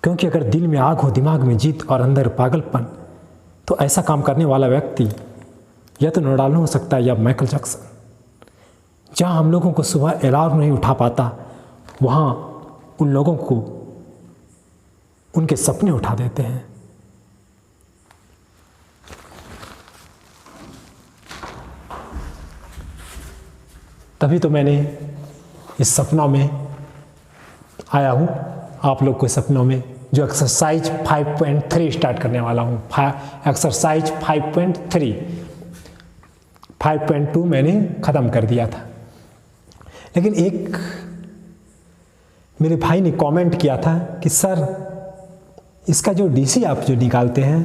क्योंकि अगर दिल में आग हो, दिमाग में जीत और अंदर पागलपन, तो ऐसा काम करने वाला व्यक्ति या तो रोनाल्डो हो सकता है या माइकल जैक्सन। जहाँ हम लोगों को सुबह अलार्म नहीं उठा पाता, वहाँ उन लोगों को उनके सपने उठा देते हैं। तभी तो मैंने इस सपनों में आया हूँ आप लोग को सपनों में जो एक्सरसाइज 5.3 स्टार्ट करने वाला हूँ। एक्सरसाइज 5.3, 5.2 मैंने ख़त्म कर दिया था। लेकिन एक मेरे भाई ने कमेंट किया था कि सर इसका जो डीसी आप जो निकालते हैं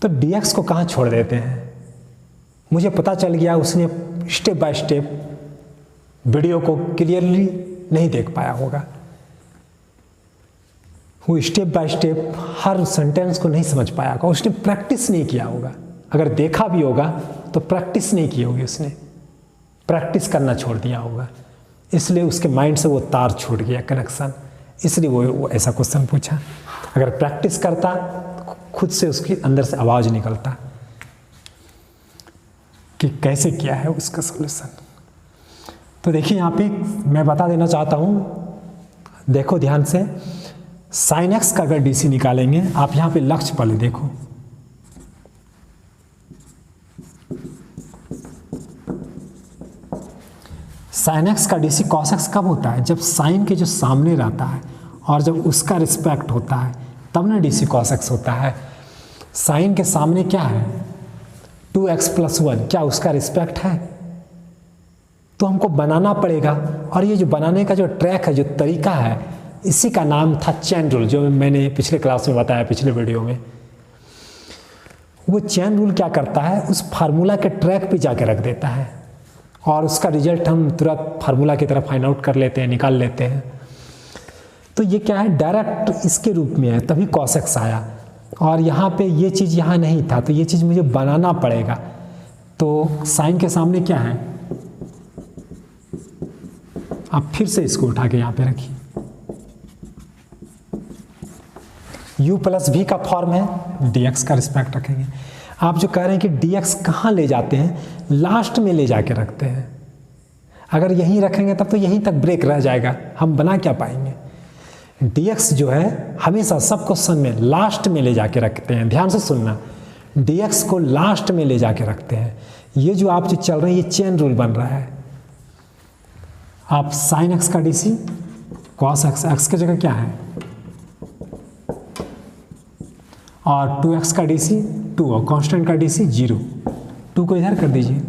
तो डीएक्स को कहाँ छोड़ देते हैं। मुझे पता चल गया उसने स्टेप बाय स्टेप वीडियो को क्लियरली नहीं देख पाया होगा। वो step by step her sentence को नहीं समझ पाया होगा। उसने प्रैक्टिस नहीं किया होगा। अगर देखा भी होगा तो प्रैक्टिस नहीं की होगी, उसने प्रैक्टिस करना छोड़ दिया होगा। इसलिए उसके माइंड से वो तार छूट गया, कनेक्शन। इसलिए वो ऐसा क्वेश्चन पूछा। अगर प्रैक्टिस करता तो खुद से उसके अंदर से आवाज़ निकलता कि कैसे किया है उसका सॉल्यूशन। तो देखिए यहाँ पे मैं बता देना चाहता हूँ, देखो ध्यान से। साइन एक्स का अगर डीसी निकालेंगे, आप यहाँ पे लक्ष्य पहले देखो। साइन एक्स का डीसी कॉस एक्स कब होता है? जब साइन के जो सामने रहता है और जब उसका रिस्पेक्ट होता है तब ना डीसी कॉस एक्स होता है। साइन के सामने क्या है? 2x + 1, क्या उसका रिस्पेक्ट है? तो हमको बनाना पड़ेगा। और ये जो बनाने का जो ट्रैक है, जो तरीका है, इसी का नाम था चेन रूल, जो मैंने पिछले क्लास में बताया, पिछले वीडियो में। वो चेन रूल क्या करता है? उस फार्मूला के ट्रैक पे जाके रख देता है और उसका रिजल्ट हम तुरंत फार्मूला की तरफ फाइंड आउट कर लेते हैं, निकाल लेते हैं। तो ये क्या है? डायरेक्ट इसके रूप में है, तभी cos x आया। और यहाँ पे ये चीज़ यहाँ नहीं था, तो ये चीज़ मुझे बनाना पड़ेगा। तो साइन के सामने क्या है? आप फिर से इसको उठा के यहाँ पे रखिए। u + v का फॉर्म है, dx का रिस्पेक्ट रखेंगे। आप जो कह रहे हैं कि dx कहाँ ले जाते हैं? लास्ट में ले जाके रखते हैं। अगर यहीं रखेंगे तब तो यहीं तक ब्रेक रह जाएगा, हम बना क्या पाएंगे। dx जो है हमेशा सब क्वेश्चन में लास्ट में ले जाके रखते हैं। ध्यान से सुनना, dx को लास्ट में ले जाके रखते हैं। ये जो आप जो चल रहे हैं, ये चेन रूल बन रहा है। आप साइन x का डीसी cos x, x की जगह क्या है? और 2x का डीसी 2 और कांस्टेंट का डीसी 0। 2 को इधर कर दीजिए,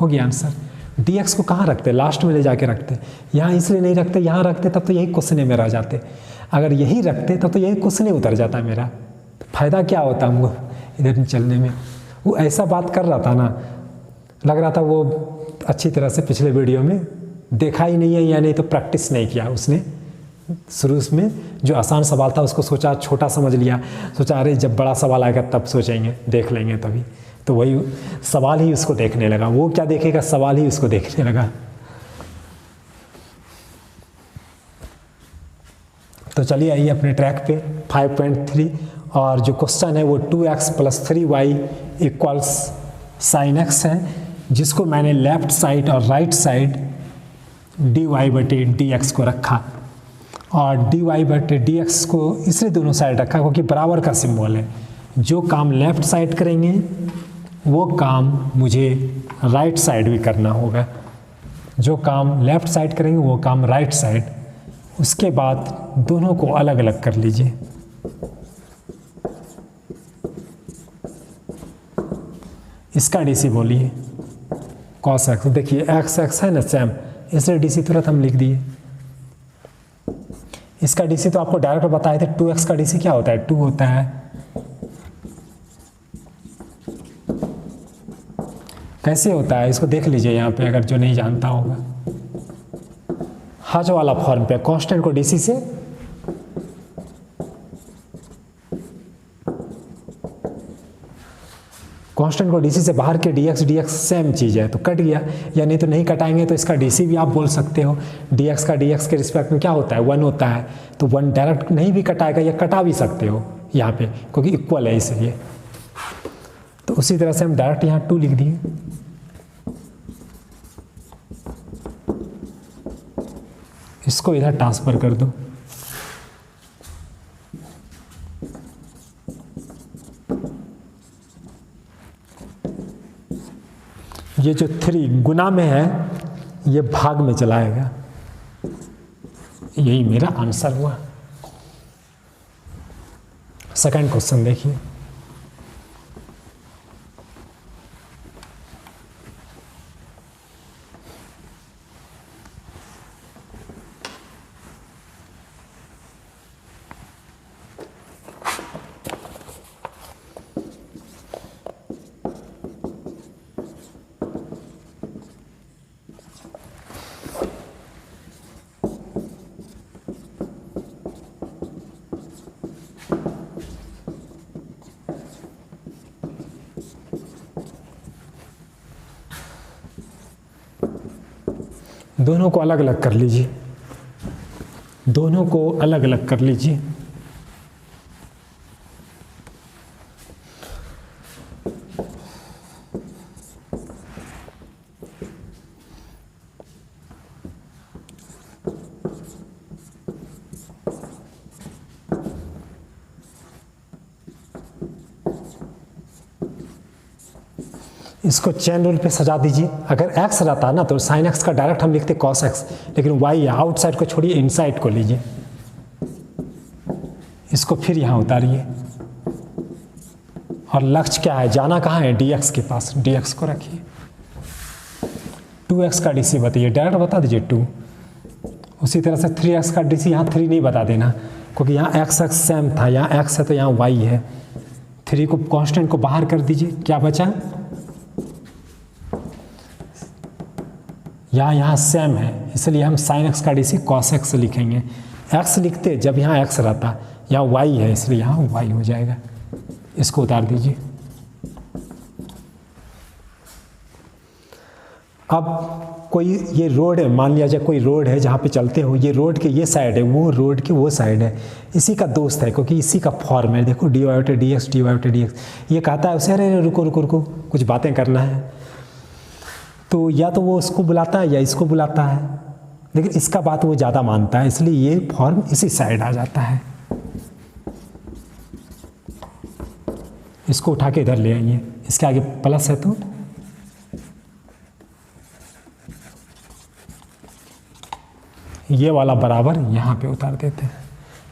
हो गया आंसर। dx को कहाँ रखते हैं? लास्ट में ले जाके रखते हैं। यहाँ इसलिए नहीं रखते, यहाँ रखते तब तो यही क्वेश्चन में रह जाते। अगर यही रखते तब तो यही क्वेश्चन उतर जाता है मेरा। फ़ायदा क्या होता हमको इधर चलने में। वो ऐसा बात कर रहा था ना, लग रहा था वो अच्छी तरह से पिछले वीडियो में देखा ही नहीं है, या नहीं तो प्रैक्टिस नहीं किया उसने। शुरू में जो आसान सवाल था उसको सोचा छोटा समझ लिया, सोचा अरे जब बड़ा सवाल आएगा तब सोचेंगे, देख लेंगे तभी। तो वही सवाल ही उसको देखने लगा। वो क्या देखेगा? सवाल ही उसको देखने लगा। तो चलिए आइए अपने ट्रैक पे 5.3। और जो क्वेश्चन है वो 2x + 3y = sin x है, जिसको मैंने लेफ्ट साइड और राइट साइड dy/dx को रखा। और dy/dx को इसलिए दोनों साइड रखा क्योंकि बराबर का सिंबल है। जो काम लेफ्ट साइड करेंगे वो काम मुझे राइट साइड भी करना होगा। जो काम लेफ्ट साइड करेंगे वो काम राइट साइड। उसके बाद दोनों को अलग अलग कर लीजिए। इसका डीसी बोलिए cos x। देखिए x है ना सेम, इसलिए डीसी तुरंत हम लिख दिए। इसका डीसी तो आपको डायरेक्ट बताए थे। 2x का डीसी क्या होता है? 2 होता है। कैसे होता है इसको देख लीजिए यहाँ पे, अगर जो नहीं जानता होगा। हज वाला फॉर्म पे कांस्टेंट को डीसी से कांस्टेंट को डीसी से बाहर के डीएक्स सेम चीज़ है तो कट गया, या नहीं तो नहीं कटाएंगे तो इसका डीसी भी आप बोल सकते हो। डीएक्स का डीएक्स के रिस्पेक्ट में क्या होता है 1 होता है, तो 1 डायरेक्ट नहीं भी कटाएगा या कटा भी सकते हो यहाँ पे क्योंकि इक्वल है इसलिए। तो उसी तरह से हम डायरेक्ट यहाँ 2 लिख दिए। इसको इधर ट्रांसफर कर दो। ये जो 3 गुना में है ये भाग में चलाएगा। यही मेरा आंसर हुआ। सेकंड क्वेश्चन देखिए। दोनों को अलग अलग कर लीजिए, दोनों को अलग अलग कर लीजिए। इसको चेन रूल पे सजा दीजिए। अगर x रहता ना तो साइन x का डायरेक्ट हम लिखते cos x, लेकिन y है, आउटसाइड को छोड़िए इनसाइड को लीजिए। इसको फिर यहाँ उतारिए और लक्ष्य क्या है, जाना कहाँ है, dx के पास। dx को रखिए। 2x का डीसी बताइए, डायरेक्ट बता दीजिए 2। उसी तरह से 3x का डीसी यहाँ 3 नहीं बता देना क्योंकि यहाँ x सेम था, यहाँ x है तो यहाँ y है। 3 को कांस्टेंट को बाहर कर दीजिए, क्या बचा, यहाँ सेम है इसलिए हम साइन x का डीसी cos x लिखेंगे। x लिखते जब यहाँ x रहता, यहाँ y है इसलिए यहाँ y हो जाएगा। इसको उतार दीजिए। अब कोई ये रोड है, मान लिया जाए कोई रोड है जहाँ पे चलते हो, ये रोड के ये साइड है, वो रोड के वो साइड है, इसी का दोस्त है क्योंकि इसी का फॉर्म है। देखो dy/dx ये कहता है उसे अरे रुको रुको रुको कुछ बातें करना है, तो या तो वो उसको बुलाता है या इसको बुलाता है, लेकिन इसका बात वो ज़्यादा मानता है इसलिए ये फॉर्म इसी साइड आ जाता है। इसको उठा के इधर ले आइए, इसके आगे प्लस है तो ये वाला बराबर यहाँ पे उतार देते हैं।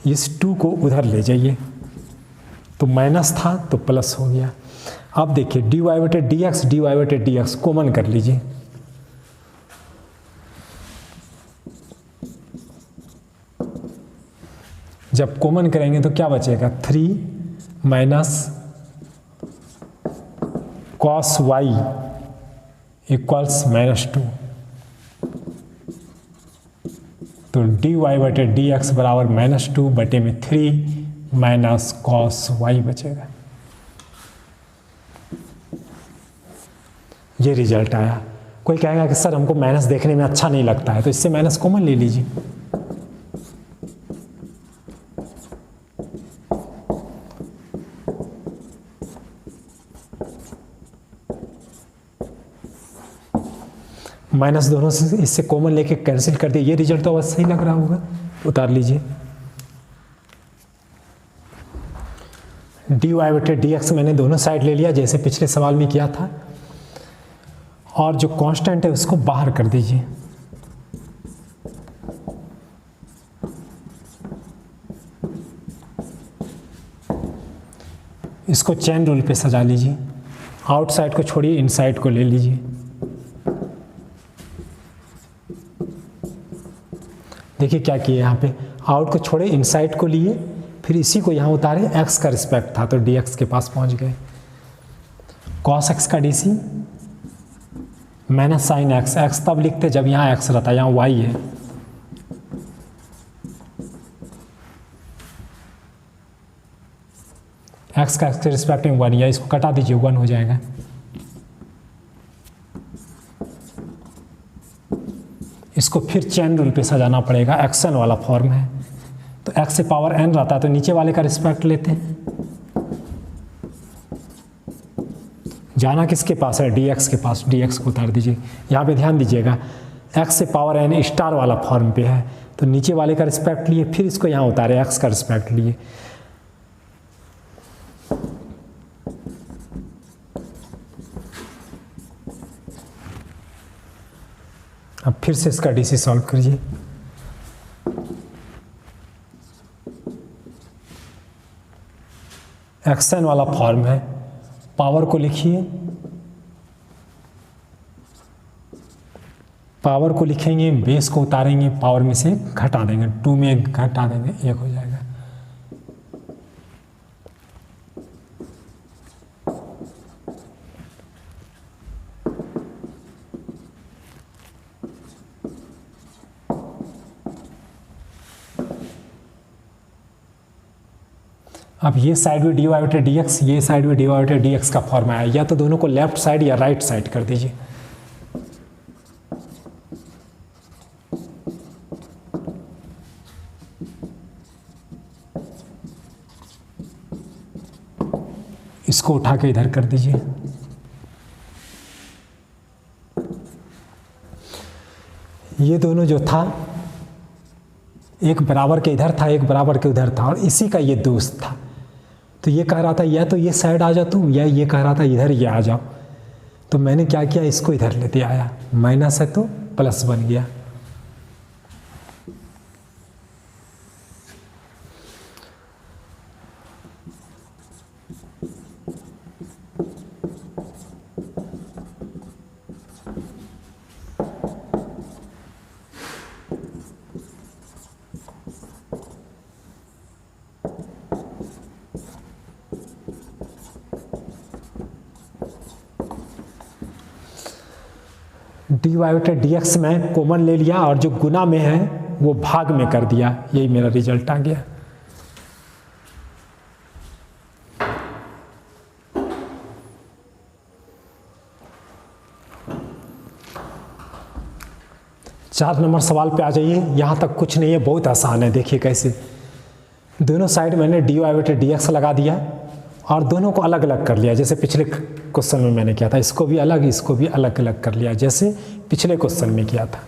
इस 2 को उधर ले जाइए, तो माइनस था तो प्लस हो गया। अब देखिए dy/dx कॉमन कर लीजिए। जब कॉमन करेंगे तो क्या बचेगा, 3 माइनस cos y इक्वल्स -2। तो dy/dx बराबर -2 बटे में 3 माइनस cos y बचेगा। ये रिजल्ट आया। कोई कहेगा कि सर हमको माइनस देखने में अच्छा नहीं लगता है, तो इससे माइनस कॉमन ले लीजिए। माइनस दोनों से इससे कॉमन लेके कैंसिल कर दिए। ये रिजल्ट तो बस सही लग रहा होगा, उतार लीजिए। dy/dx मैंने दोनों साइड ले लिया जैसे पिछले सवाल में किया था, और जो कांस्टेंट है उसको बाहर कर दीजिए। इसको चेन रूल पे सजा लीजिए। आउटसाइड को छोड़िए इनसाइड को ले लीजिए। देखिए क्या किए, यहाँ पे आउट को छोड़े इनसाइड को लिए, फिर इसी को यहाँ उतारे, x का रिस्पेक्ट था तो dx के पास पहुँच गए। cos x का DC minus sine x, x तब लिखते जब यहाँ x रहता, यहाँ y है। एक्स का एक्स के रिस्पेक्ट में 1, या इसको कटा दीजिए 1 हो जाएगा। इसको फिर चेन रूल पे सजाना पड़ेगा, एक्सन वाला फॉर्म है तो x से पावर n रहता है तो नीचे वाले का रिस्पेक्ट लेते हैं। जाना किसके पास है, dx के पास, dx को उतार दीजिए। यहाँ पे ध्यान दीजिएगा x से पावर n स्टार वाला फॉर्म पे है तो नीचे वाले का रिस्पेक्ट लिए, फिर इसको यहाँ उतारे, x का रिस्पेक्ट लिए। अब फिर से इसका डीसी सॉल्व करिए। एक्सन वाला फॉर्म है, पावर को लिखिए, पावर को लिखेंगे, बेस को उतारेंगे, पावर में से घटा देंगे, 2 में घटा देंगे, 1 हो जाएगा। अब ये साइड में dy/dt dx, ये साइड में dy/dt dx का फॉर्म आया, या तो दोनों को लेफ्ट साइड या राइट साइड कर दीजिए। इसको उठा के इधर कर दीजिए। ये दोनों जो था एक बराबर के इधर था, एक बराबर के उधर था, और इसी का ये दोस्त था। तो ये कह रहा था या तो ये साइड आ जा तुम, या ये कह रहा था इधर ये आ जाओ। तो मैंने क्या किया, इसको इधर लेते आया, माइनस है तो प्लस बन गया। dy/dx में कॉमन ले लिया और जो गुना में है वो भाग में कर दिया, यही मेरा रिजल्ट आ गया। चार नंबर सवाल पे आ जाइए। यहाँ तक कुछ नहीं है, बहुत आसान है। देखिए कैसे दोनों साइड मैंने dy/dx लगा दिया और दोनों को अलग अलग कर लिया, जैसे पिछले क्वेश्चन में मैंने किया था। इसको भी अलग, इसको भी अलग अलग कर लिया, जैसे पिछले क्वेश्चन में किया था।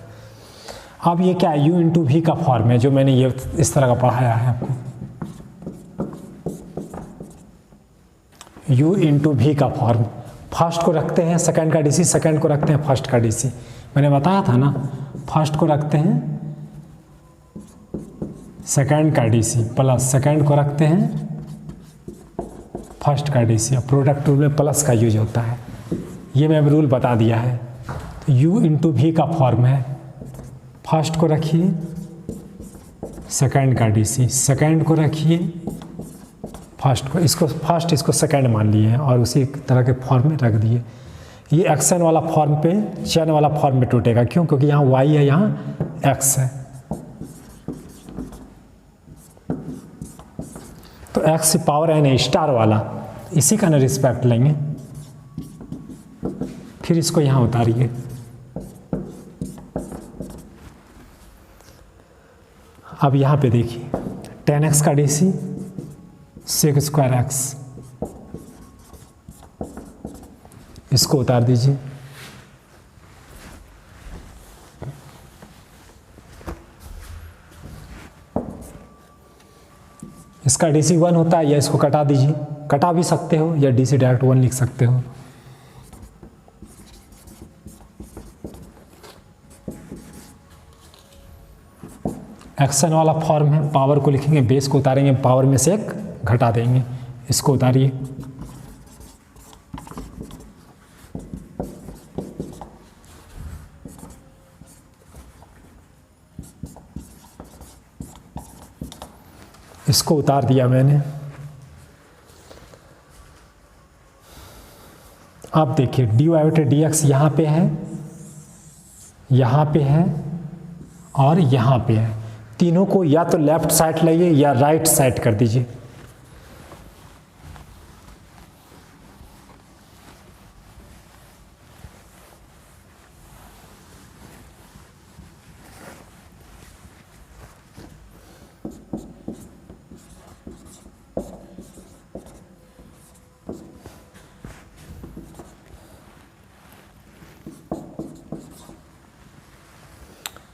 अब ये क्या है, u/v का फॉर्म है, जो मैंने ये इस तरह का पढ़ाया है आपको। u/v का फॉर्म, फर्स्ट को रखते हैं सेकंड का डीसी, सेकंड को रखते हैं फर्स्ट का डीसी। मैंने बताया था ना, फर्स्ट को रखते हैं सेकंड का डीसी प्लस सेकंड को रखते हैं फर्स्ट का डीसी। प्रोडक्ट रूल में प्लस का यूज होता है, ये मैं रूल बता दिया है। तो u/v का फॉर्म है, फर्स्ट को रखिए सेकंड का डीसी, सेकंड को रखिए फर्स्ट को, इसको फर्स्ट इसको सेकंड मान लिए हैं और उसी तरह के फॉर्म में रख दिए। ये एक्सन वाला फॉर्म पे चेन वाला फॉर्म में टूटेगा, क्यों? क्योंकि यहाँ y है, यहाँ x है। तो x से पावर n है स्टार वाला, इसी का ना रिस्पेक्ट लेंगे। फिर इसको यहाँ उतारिए। अब यहाँ पे देखिए 10x का डीसी sec²x, इसको उतार दीजिए। इसका डीसी 1 होता है, या इसको कटा दीजिए, कटा भी सकते हो या डीसी डायरेक्ट 1 लिख सकते हो। एक्शन वाला फॉर्म है, पावर को लिखेंगे, बेस को उतारेंगे, पावर में से 1 घटा देंगे। इसको उतारिए। इसको उतार दिया मैंने। अब देखिए dy/dx यहाँ पे है, यहाँ पे है और यहाँ पे है। तीनों को या तो लेफ्ट साइड लाइए या राइट साइड कर दीजिए।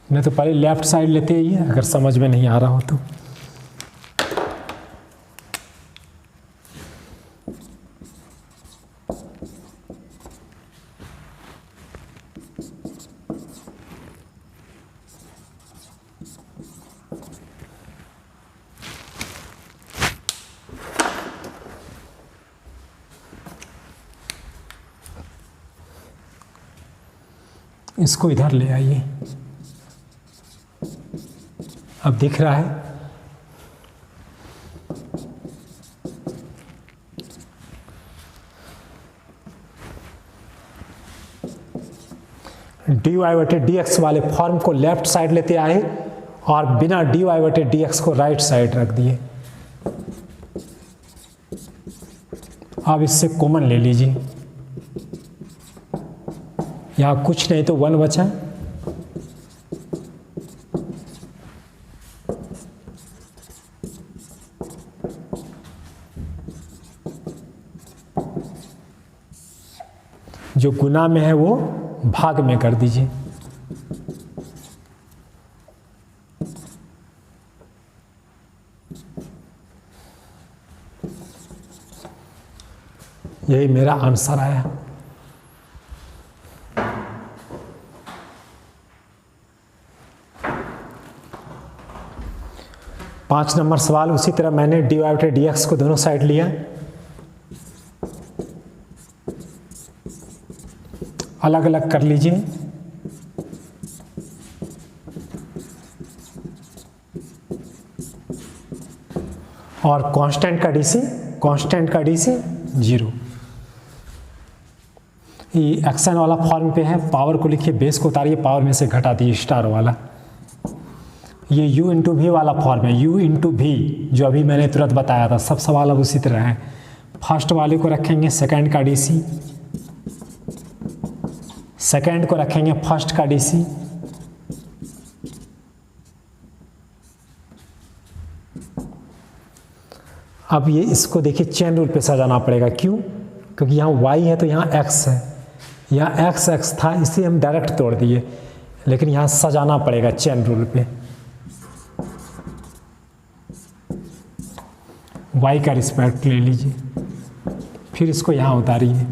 नहीं तो पहले लेफ्ट साइड लेते ही है अगर समझ में नहीं आ रहा हो तो। इसको इधर ले आइए, अब दिख रहा है। dy बटे dx वाले फॉर्म को लेफ्ट साइड लेते आए और बिना dy बटे dx को राइट साइड रख दिए। अब इससे कॉमन ले लीजिए, यहां कुछ नहीं तो 1 बचा। जो गुना में है वो भाग में कर दीजिए। यही मेरा आंसर आया। पांच नंबर सवाल उसी तरह मैंने dy बटे dx को दोनों साइड लिया, अलग अलग कर लीजिए। और कांस्टेंट का डीसी 0। ये एक्शन वाला फॉर्म पे है, पावर को लिखिए, बेस को उतारिए, पावर में से घटा दिए स्टार वाला। ये u इंटू भी वाला फॉर्म है, u इंटू भी जो अभी मैंने तुरंत बताया था। सब सवाल अब उसी तरह है। फर्स्ट वाले को रखेंगे सेकंड का डीसी, सेकंड को रखेंगे फर्स्ट का डीसी, अब ये इसको देखिए चेन रूल पे सजाना पड़ेगा। क्यों? क्योंकि यहाँ y है तो यहाँ x है, यहाँ x था इसलिए हम डायरेक्ट तोड़ दिए, लेकिन यहाँ सजाना पड़ेगा चेन रूल पे। y का रिस्पेक्ट ले लीजिए, फिर इसको यहाँ उतारिए।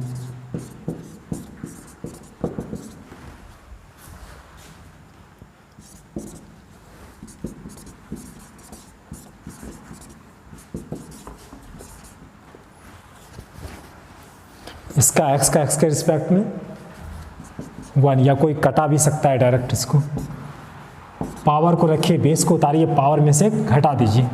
इसका x के रिस्पेक्ट में 1, या कोई कटा भी सकता है डायरेक्ट इसको। पावर को रखिए, बेस को उतारिए, पावर में से घटा दीजिए।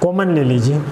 कॉमन ले लीजिए।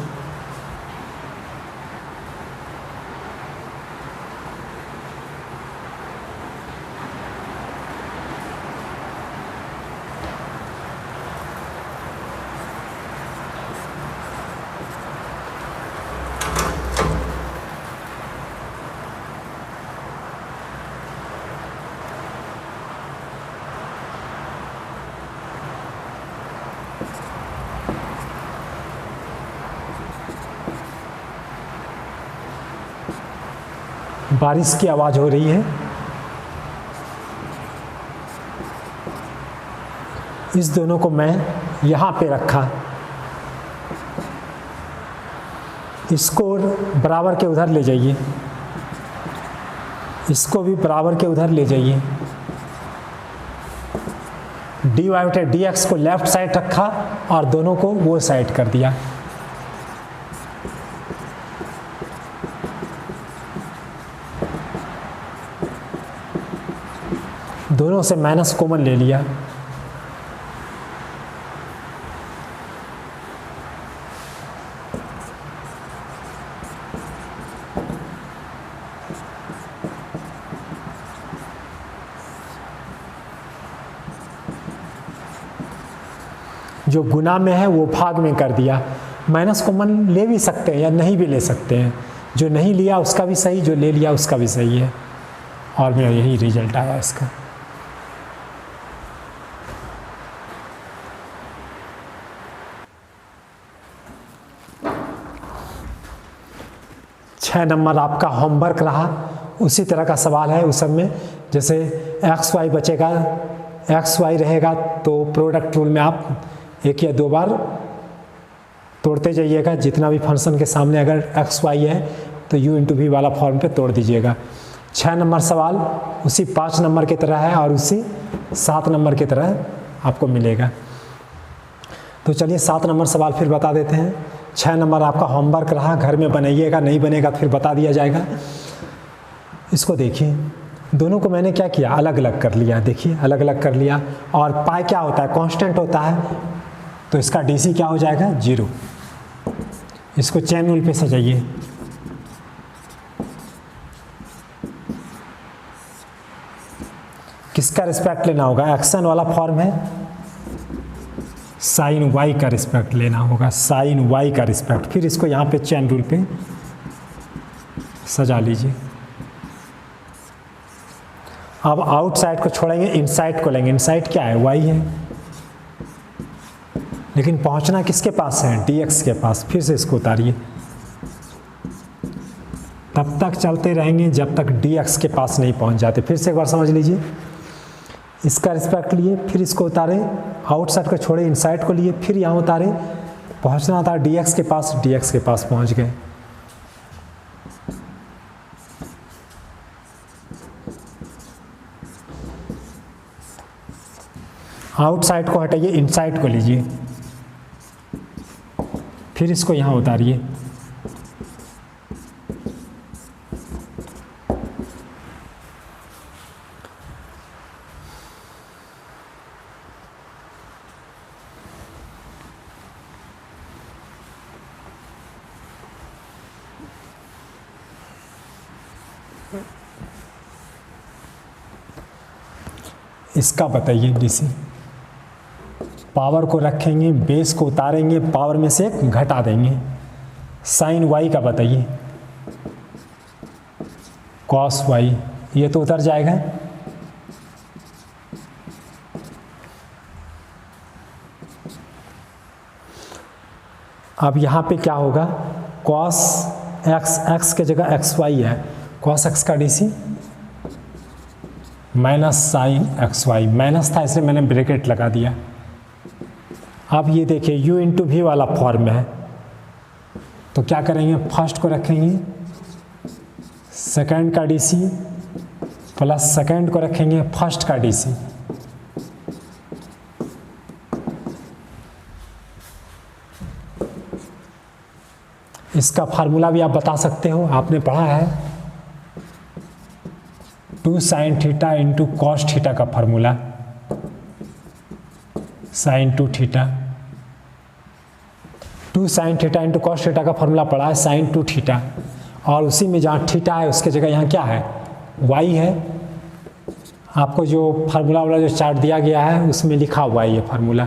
बारिश की आवाज हो रही है। इस दोनों को मैं यहाँ पे रखा, इसको बराबर के उधर ले जाइए, इसको भी बराबर के उधर ले जाइए। dy बटे dx को लेफ्ट साइड रखा और दोनों को वो साइड कर दिया। दोनों से माइनस कॉमन ले लिया। जो गुना में है वो भाग में कर दिया। माइनस कॉमन ले भी सकते हैं या नहीं भी ले सकते हैं। जो नहीं लिया उसका भी सही, जो ले लिया उसका भी सही है। और मेरा यही रिजल्ट आया इसका। 6 नंबर आपका होमवर्क रहा, उसी तरह का सवाल है उस सब में। जैसे एक्स वाई बचेगा, एक्स वाई रहेगा तो प्रोडक्ट रूल में आप 1 या 2 बार तोड़ते जाइएगा। जितना भी फंक्शन के सामने अगर एक्स वाई है तो u इंटू वी वाला फॉर्म पे तोड़ दीजिएगा। 6 नंबर सवाल उसी 5 नंबर की तरह है और उसी 7 नंबर की तरह आपको मिलेगा। तो चलिए 7 नंबर सवाल फिर बता देते हैं। 6 नंबर आपका होमवर्क रहा, घर में बनाइएगा, नहीं बनेगा तो फिर बता दिया जाएगा। इसको देखिए, दोनों को मैंने क्या किया, अलग अलग कर लिया। देखिए अलग अलग कर लिया, और पाई क्या होता है, कांस्टेंट होता है, तो इसका डीसी क्या हो जाएगा, 0। इसको चेन रूल पे सजाइए। किसका रिस्पेक्ट लेना होगा, एक्शन वाला फॉर्म है, साइन वाई का रिस्पेक्ट लेना होगा, साइन वाई का रिस्पेक्ट। फिर इसको यहाँ पे चेन रूल पे सजा लीजिए। अब आउटसाइड को छोड़ेंगे, इनसाइड को लेंगे। इनसाइड क्या है, वाई है, लेकिन पहुंचना किसके पास है, dx के पास। फिर से इसको उतारिए, तब तक चलते रहेंगे जब तक dx के पास नहीं पहुंच जाते। फिर से एक बार समझ लीजिए, इसका रिस्पेक्ट लिए, फिर इसको उतारे, आउटसाइड को छोड़े, इनसाइड को लिए, फिर यहाँ उतारे, पहुंचना था dx के पास, dx के पास पहुंच गए। आउटसाइड को हटाइए, इनसाइड को लीजिए, फिर इसको यहाँ उतारिए। इसका बताइए डीसी। पावर को रखेंगे, बेस को उतारेंगे, पावर में से एक घटा देंगे। साइन वाई का बताइए, कॉस वाई, ये तो उतर जाएगा। अब यहाँ पे क्या होगा, कॉस एक्स, एक्स के जगह एक्स वाई है, कॉस एक्स का DC minus sine x y. Minus था इसलिए मैंने ब्रैकेट लगा दिया। अब ये देखिए u इंटू वी वाला फॉर्म है, तो क्या करेंगे, फर्स्ट को रखेंगे, सेकंड का डीसी प्लस सेकंड को रखेंगे फर्स्ट का डीसी। इसका फार्मूला भी आप बता सकते हो, आपने पढ़ा है 2 sine theta into cos theta का formula, sine 2 theta. 2 sine theta into cos theta का फार्मूला पढ़ा है, साइन 2 थीटा। और उसी में जहाँ थीटा है उसके जगह यहाँ क्या है, वाई है। आपको जो फार्मूला वाला जो चार्ट दिया गया है उसमें लिखा हुआ है ये फार्मूला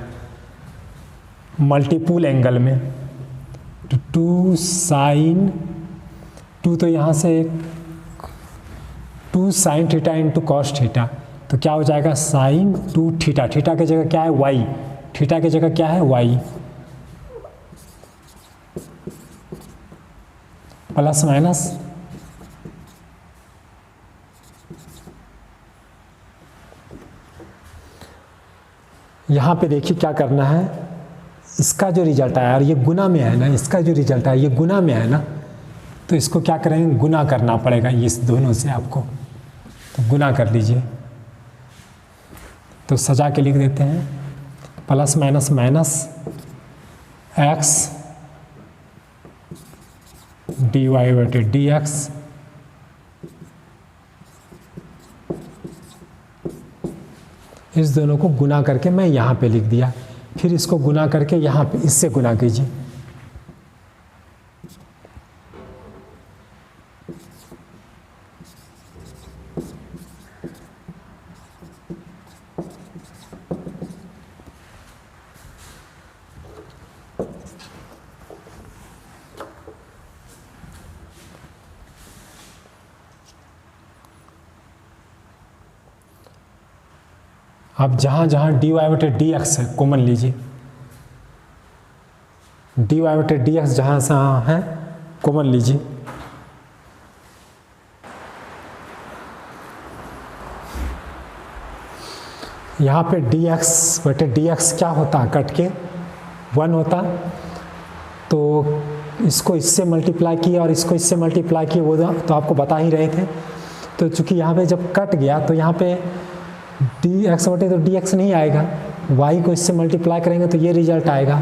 मल्टीपुल एंगल में। तो 2 साइन 2 तो यहाँ से 2 sine theta into cos theta, तो क्या हो जाएगा, साइन 2 थीटा। थीटा की जगह क्या है, वाई। थीटा की जगह क्या है, वाई। प्लस माइनस यहाँ पे देखिए क्या करना है, इसका जो रिजल्ट आया, और ये गुना में है ना, इसका जो रिजल्ट आया ये गुना में है ना, तो इसको क्या करेंगे, गुना करना पड़ेगा इस दोनों से आपको। तो गुना कर लीजिए, तो सजा के लिख देते हैं plus minus minus x d y बटे डी एक्स इस दोनों को गुना करके मैं यहाँ पे लिख दिया। फिर इसको गुना करके यहाँ पे इससे गुना कीजिए। अब जहाँ जहाँ डी वाई बटे डी एक्स है कॉमन लीजिए, डी वाई बटे डी एक्स जहाँ से है कॉमन लीजिए। यहाँ पे dx/dx क्या होता, कट के 1 होता। तो इसको इससे मल्टीप्लाई किया और इसको इससे मल्टीप्लाई किया, वो तो आपको बता ही रहे थे। तो चूंकि यहाँ पे जब कट गया तो यहाँ पे dx बटे तो dx नहीं आएगा, y को इससे मल्टीप्लाई करेंगे तो ये रिजल्ट आएगा।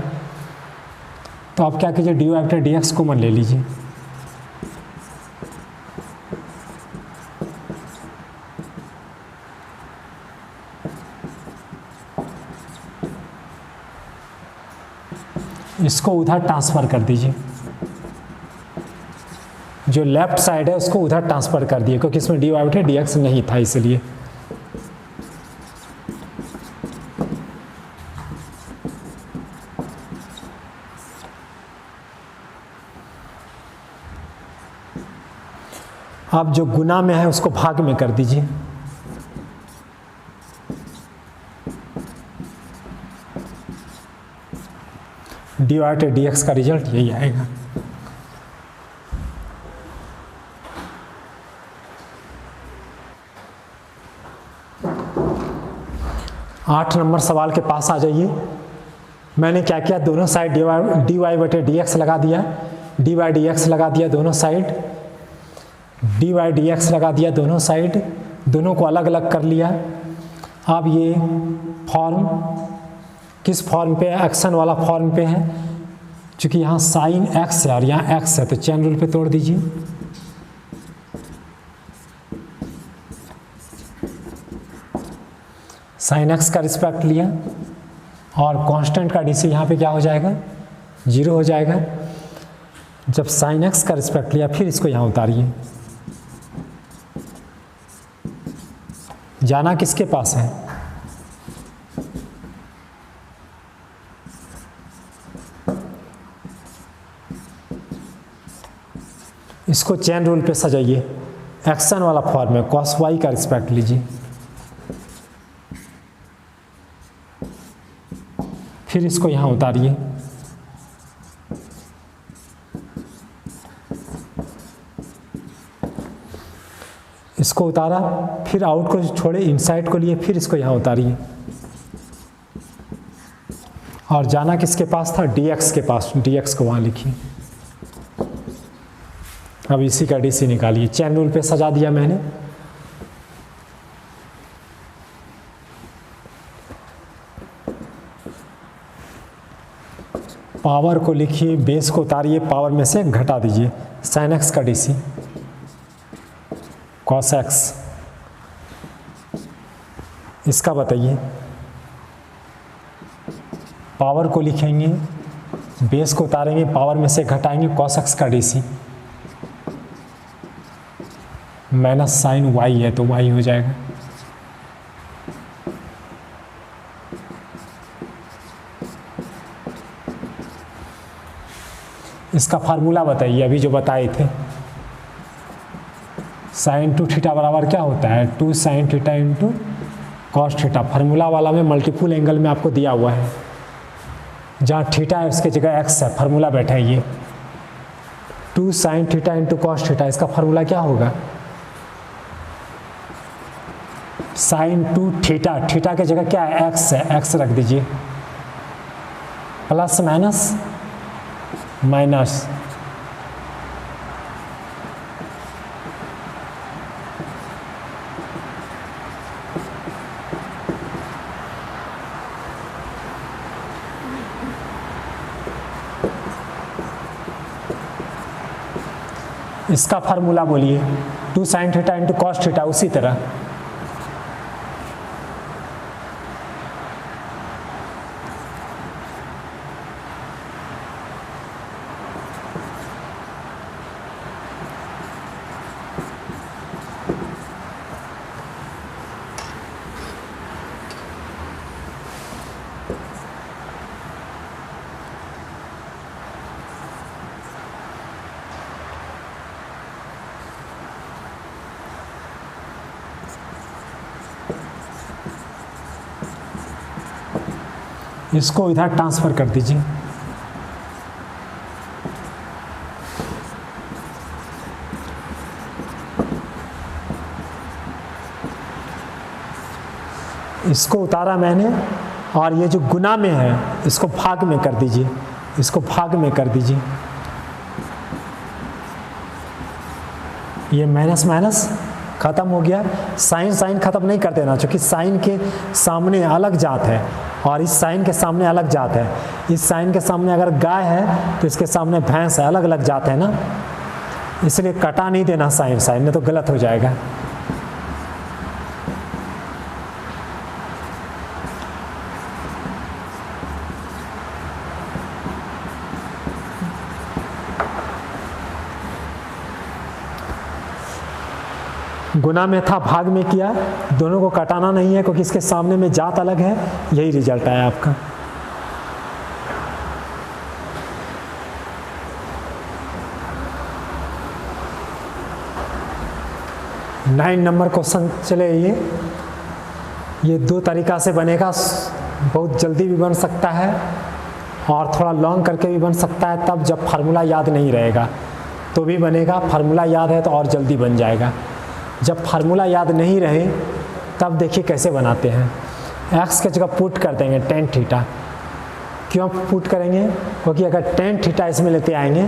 तो आप क्या कीजिए, dy/dx कॉमन ले लीजिए। इसको उधर ट्रांसफ़र कर दीजिए, जो लेफ्ट साइड है उसको उधर ट्रांसफ़र कर दिए, क्योंकि इसमें dy/dx नहीं था इसलिए। आप जो गुना में है उसको भाग में कर दीजिए। dy/dx का रिजल्ट यही आएगा। आठ नंबर सवाल के पास आ जाइए। मैंने क्या किया, दोनों साइड dy/dx लगा दिया, dy/dx लगा दिया दोनों साइड, dy/dx लगा दिया दोनों साइड, दोनों को अलग अलग कर लिया। अब ये फॉर्म किस फॉर्म पे है, एक्शन वाला फॉर्म पे है। चूँकि यहाँ साइन x है और यहाँ x है तो चेन रूल पे तोड़ दीजिए। साइन x का रिस्पेक्ट लिया और कांस्टेंट का डीसी यहाँ पे क्या हो जाएगा, 0 हो जाएगा। जब साइन x का रिस्पेक्ट लिया फिर इसको यहाँ उतारिए। जाना किसके पास है, इसको चेन रूल पे सजाइए। एक्शन वाला फॉर्म है, cos y का रिस्पेक्ट लीजिए, फिर इसको यहाँ उतारिए। इसको उतारा, फिर आउट को छोड़े, इनसाइड को लिए, फिर इसको यहाँ उतारिए। और जाना किसके पास था, dx के पास, dx को वहाँ लिखिए। अब इसी का डीसी निकालिए। चेन रूल पे सजा दिया मैंने। पावर को लिखिए, बेस को उतारिए, पावर में से घटा दीजिए। साइन x का डीसी, कॉस x, इसका बताइए। पावर को लिखेंगे, बेस को उतारेंगे, पावर में से घटाएंगे, कॉस x का डीसी माइनस साइन y है तो y हो जाएगा। इसका फार्मूला बताइए, अभी जो बताए थे। साइन 2θ बराबर क्या होता है, 2 sin θ into cos theta. Formula वाला में मल्टीपल एंगल में आपको दिया हुआ है, जहाँ थीटा है उसके जगह x है, फार्मूला बैठा है ये 2 sin θ इंटू कॉस थीटा। इसका फार्मूला क्या होगा, साइन 2θ, थीटा के जगह क्या है, x है, x रख दीजिए, प्लस माइनस माइनस, इसका फार्मूला बोलिए 2 sin θ इंटू कॉस थीटा। उसी तरह इसको इधर ट्रांसफ़र कर दीजिए। इसको उतारा मैंने, और ये जो गुना में है इसको भाग में कर दीजिए, इसको भाग में कर दीजिए। ये माइनस माइनस खत्म हो गया। साइन साइन खत्म नहीं कर देना, क्योंकि साइन के सामने अलग जात है और इस साइन के सामने अलग जात है। इस साइन के सामने अगर गाय है तो इसके सामने भैंस है, अलग अलग जात है ना, इसलिए कटा नहीं देना साइन साइन, नहीं तो गलत हो जाएगा। गुना में था, भाग में किया, दोनों को कटाना नहीं है क्योंकि इसके सामने में जात अलग है। यही रिजल्ट आया आपका। नाइन नंबर क्वेश्चन चले। ये दो तरीका से बनेगा, बहुत जल्दी भी बन सकता है और थोड़ा लॉन्ग करके भी बन सकता है। तब जब फार्मूला याद नहीं रहेगा तो भी बनेगा, फार्मूला याद है तो और जल्दी बन जाएगा। जब फार्मूला याद नहीं रहे तब देखिए कैसे बनाते हैं। एक्स के जगह पुट कर देंगे टेन थीटा। क्यों पुट करेंगे? क्योंकि अगर टेन थीटा इसमें लेते आएंगे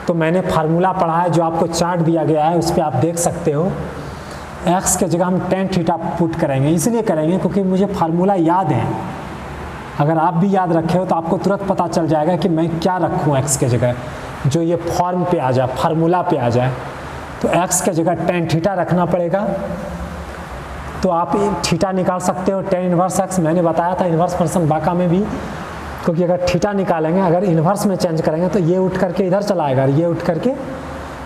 तो मैंने फार्मूला पढ़ा है, जो आपको चार्ट दिया गया है उस पर आप देख सकते हो। एक्स के जगह हम टेन थीटा पुट करेंगे, इसलिए करेंगे क्योंकि मुझे फार्मूला याद है। अगर आप भी याद रखे हो तो आपको तुरंत पता चल जाएगा कि मैं क्या रखूँ एक्स के जगह, जो ये फॉर्म पे आ जाए, फार्मूला पे आ जाए। तो x के जगह टेन थीटा रखना पड़ेगा। तो आप थीटा निकाल सकते हो, टेन इनवर्स x। मैंने बताया था इनवर्स फंक्शन बाका में भी, क्योंकि अगर थीटा निकालेंगे, अगर इन्वर्स में चेंज करेंगे तो ये उठ करके इधर चला आएगा, और ये उठ करके,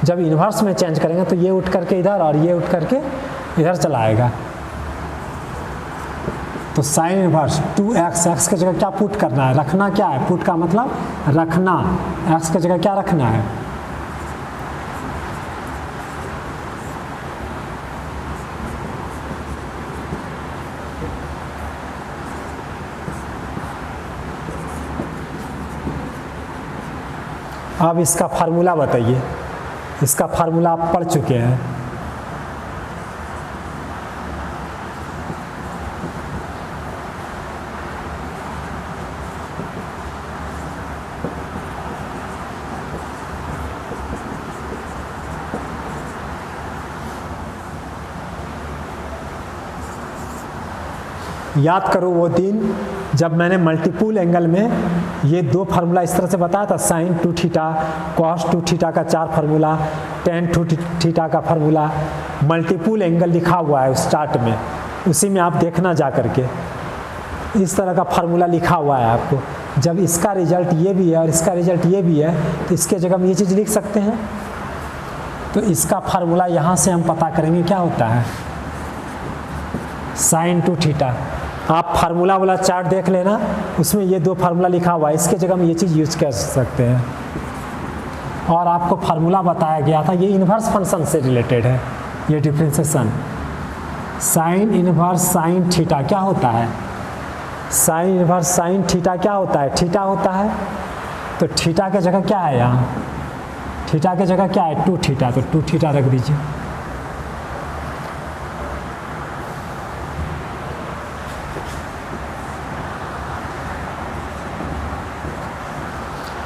जब इन्वर्स में चेंज करेंगे तो ये उठ करके इधर और ये उठ करके इधर चला आएगा। तो साइन इनवर्स 2x, x के जगह क्या पुट करना है, रखना क्या है, पुट का मतलब रखना, x के जगह क्या रखना है, अब इसका फार्मूला बताइए। इसका फार्मूला आप पढ़ चुके हैं। याद करो वो दिन जब मैंने मल्टीपुल एंगल में ये दो फार्मूला इस तरह से बताया था, साइन 2 थीटा, कॉस 2 थीटा का 4 फार्मूला, टेन 2 थीटा का फार्मूला, मल्टीपुल एंगल लिखा हुआ है उस चार्ट में, उसी में आप देखना जा करके। इस तरह का फार्मूला लिखा हुआ है आपको। जब इसका रिजल्ट ये भी है और इसका रिजल्ट ये भी है तो इसके जगह हम ये चीज़ लिख सकते हैं। तो इसका फार्मूला यहाँ से हम पता करेंगे क्या होता है, साइन 2 थीटा। आप फार्मूला वाला चार्ट देख लेना, उसमें ये दो फार्मूला लिखा हुआ है, इसके जगह हम ये चीज़ यूज कर सकते हैं। और आपको फार्मूला बताया गया था, ये इन्वर्स फंक्शन से रिलेटेड है, ये differentiation. Sign inverse sine theta क्या होता है, साइन इन्वर्स साइन थीटा क्या होता है, थीटा होता है। तो थीटा के जगह क्या है, यहाँ थीटा के जगह क्या है, 2 थीटा, तो 2 थीटा रख दीजिए।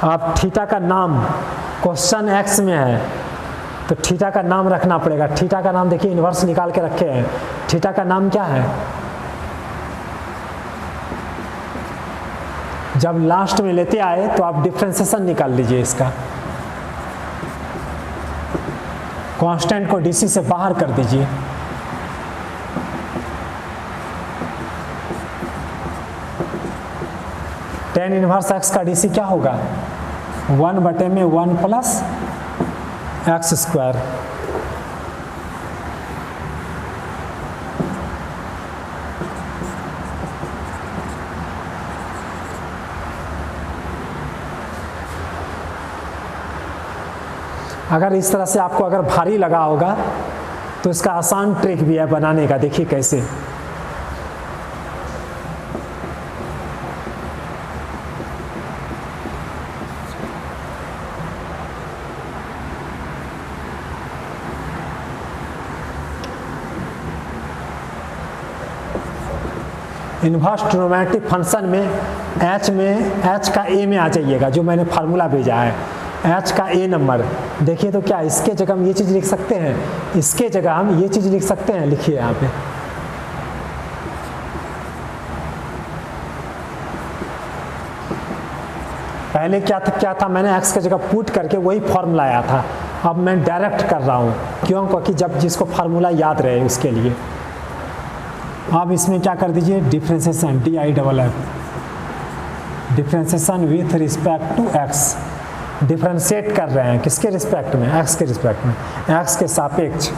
अब थीटा का नाम क्वेश्चन एक्स में है तो थीटा का नाम रखना पड़ेगा। थीटा का नाम देखिए, इन्वर्स निकाल के रखे हैं। थीटा का नाम क्या है, जब लास्ट में लेते आए तो आप डिफरेंशिएशन निकाल लीजिए इसका। कांस्टेंट को डीसी से बाहर कर दीजिए। टेन इनवर्स एक्स का डीसी क्या होगा, 1/1 प्लस एक्स स्क्वायर। अगर इस तरह से आपको अगर भारी लगा होगा तो इसका आसान ट्रिक भी है बनाने का, देखिए कैसे। इन्वर्स ट्रिग्नोमेट्रिक फंक्शन में एच का ए में आ जाइएगा, जो मैंने फार्मूला भेजा है एच का ए नंबर। देखिए तो क्या इसके जगह हम ये चीज़ लिख सकते हैं, इसके जगह हम ये चीज़ लिख सकते हैं, लिखिए यहाँ पे पहले क्या था मैंने एक्स की जगह पुट करके वही फॉर्मूला आया था, अब मैं डायरेक्ट कर रहा हूँ, क्यों? क्योंकि जब जिसको फार्मूला याद रहे उसके लिए। अब इसमें क्या कर दीजिए, differentiation DIFF, differentiation with respect to x. Differentiate कर रहे हैं किसके रिस्पेक्ट में, एक्स के रिस्पेक्ट में, एक्स के सापेक्ष।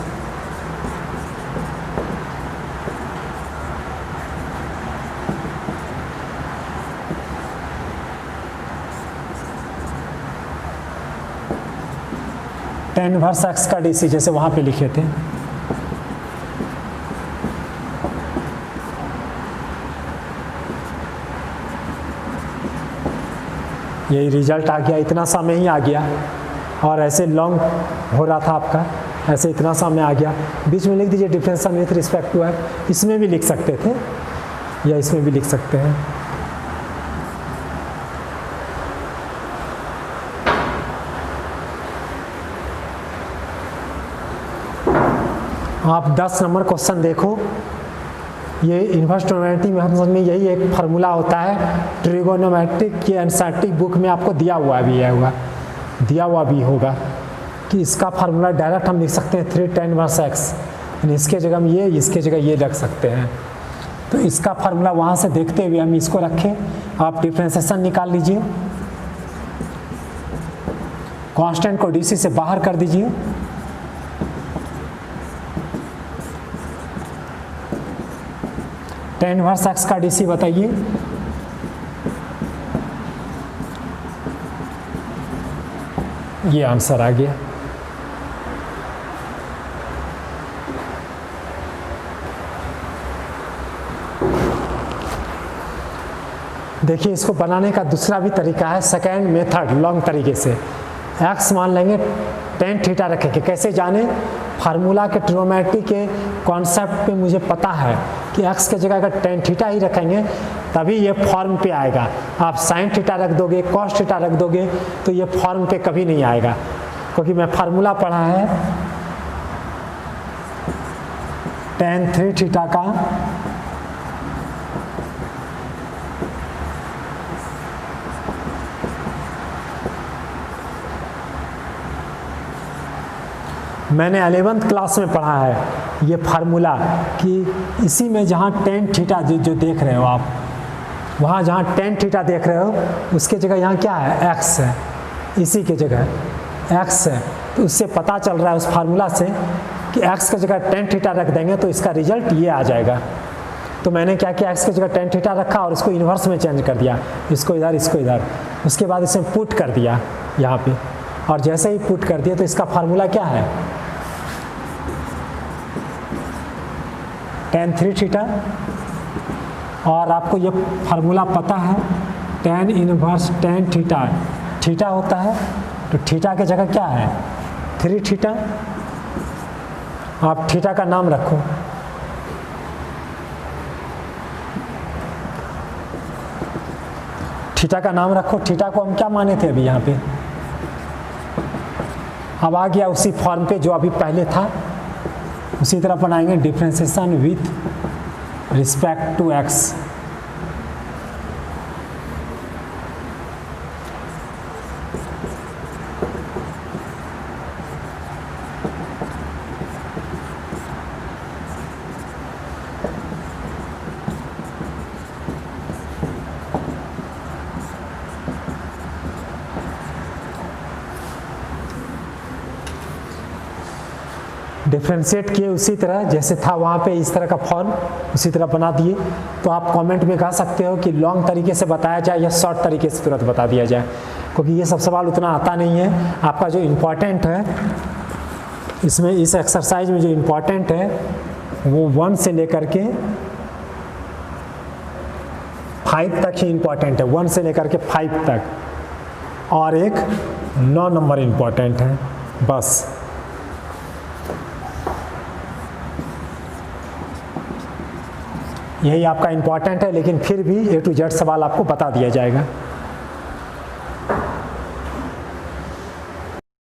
tan इनवर्स एक्स का DC जैसे वहाँ पे लिखे थे, यही रिजल्ट आ गया, इतना सा में ही आ गया। और ऐसे लॉन्ग हो रहा था आपका, ऐसे इतना सा में आ गया। बीच में लिख दीजिए differentiation with respect to x. इसमें भी लिख सकते थे या इसमें भी लिख सकते हैं। आप 10 नंबर क्वेश्चन देखो, ये इन्वर्स ट्रिग्नोमेट्रिक फंक्शन में यही एक फार्मूला होता है। ट्रिगोनोमेट्रिक की एनसीईआरटी बुक में आपको दिया हुआ भी होगा कि इसका फार्मूला डायरेक्ट हम लिख सकते हैं 3 tan इनवर्स एक्स, इसके जगह हम ये, इसके जगह ये रख सकते हैं। तो इसका फार्मूला वहाँ से देखते हुए हम इसको रखें। आप डिफ्रेंशिएशन निकाल लीजिए, कांस्टेंट को DC से बाहर कर दीजिए, tan इनवर्स एक्स का DC बताइए। ये आंसर आ गया। देखिए इसको बनाने का दूसरा भी तरीका है, सेकेंड मेथड लॉन्ग तरीके से। एक्स मान लेंगे, tan थीटा रखेंगे। कैसे जाने, फार्मूला के ट्रिग्नोमेट्री के कॉन्सेप्ट पे मुझे पता है कि x के जगह अगर tan थीटा ही रखेंगे तभी ये फॉर्म पे आएगा। आप sin थीटा रख दोगे, cos थीटा रख दोगे तो ये फॉर्म पे कभी नहीं आएगा, क्योंकि मैं फार्मूला पढ़ा है tan 3 थीटा का मैंने 11th क्लास में पढ़ा है ये फार्मूला, कि इसी में जहाँ tan थीटा जो देख रहे हो आप, वहाँ जहाँ tan थीटा देख रहे हो उसके जगह यहाँ क्या है, x है, इसी के जगह x है। तो उससे पता चल रहा है उस फार्मूला से कि x की जगह tan थीटा रख देंगे तो इसका रिजल्ट ये आ जाएगा। तो मैंने क्या किया, x की जगह tan थीटा रखा और उसको इन्वर्स में चेंज कर दिया, इसको इधर इसको इधर। उसके बाद इसे पुट कर दिया यहाँ पे, और जैसे ही पुट कर दिया तो इसका फार्मूला क्या है, tan 3 थीटा। और आपको ये फार्मूला पता है tan inverse tan theta, theta होता है तो थीटा की जगह क्या है 3 थीटा। आप थीटा का नाम रखो, थीटा का नाम रखो। थीटा को हम क्या माने थे अभी यहाँ पे, अब आ गया उसी फॉर्म पे जो अभी पहले था, उसी तरह बनाएंगे differentiation with respect to x. Differentiate किए उसी तरह जैसे था वहाँ पे, इस तरह का फॉर्म उसी तरह बना दिए। तो आप कमेंट में कह सकते हो कि लॉन्ग तरीके से बताया जाए या शॉर्ट तरीके से तुरंत बता दिया जाए, क्योंकि ये सब सवाल उतना आता नहीं है। आपका जो इम्पोर्टेंट है इसमें, इस एक्सरसाइज में जो इम्पोर्टेंट है वो 1 से लेकर के 5 तक ही इम्पोर्टेंट है, 1 से लेकर के 5 तक, और एक 9 नंबर इम्पोर्टेंट है बस। यही आपका इम्पॉर्टेंट है, लेकिन फिर भी A to Z सवाल आपको बता दिया जाएगा।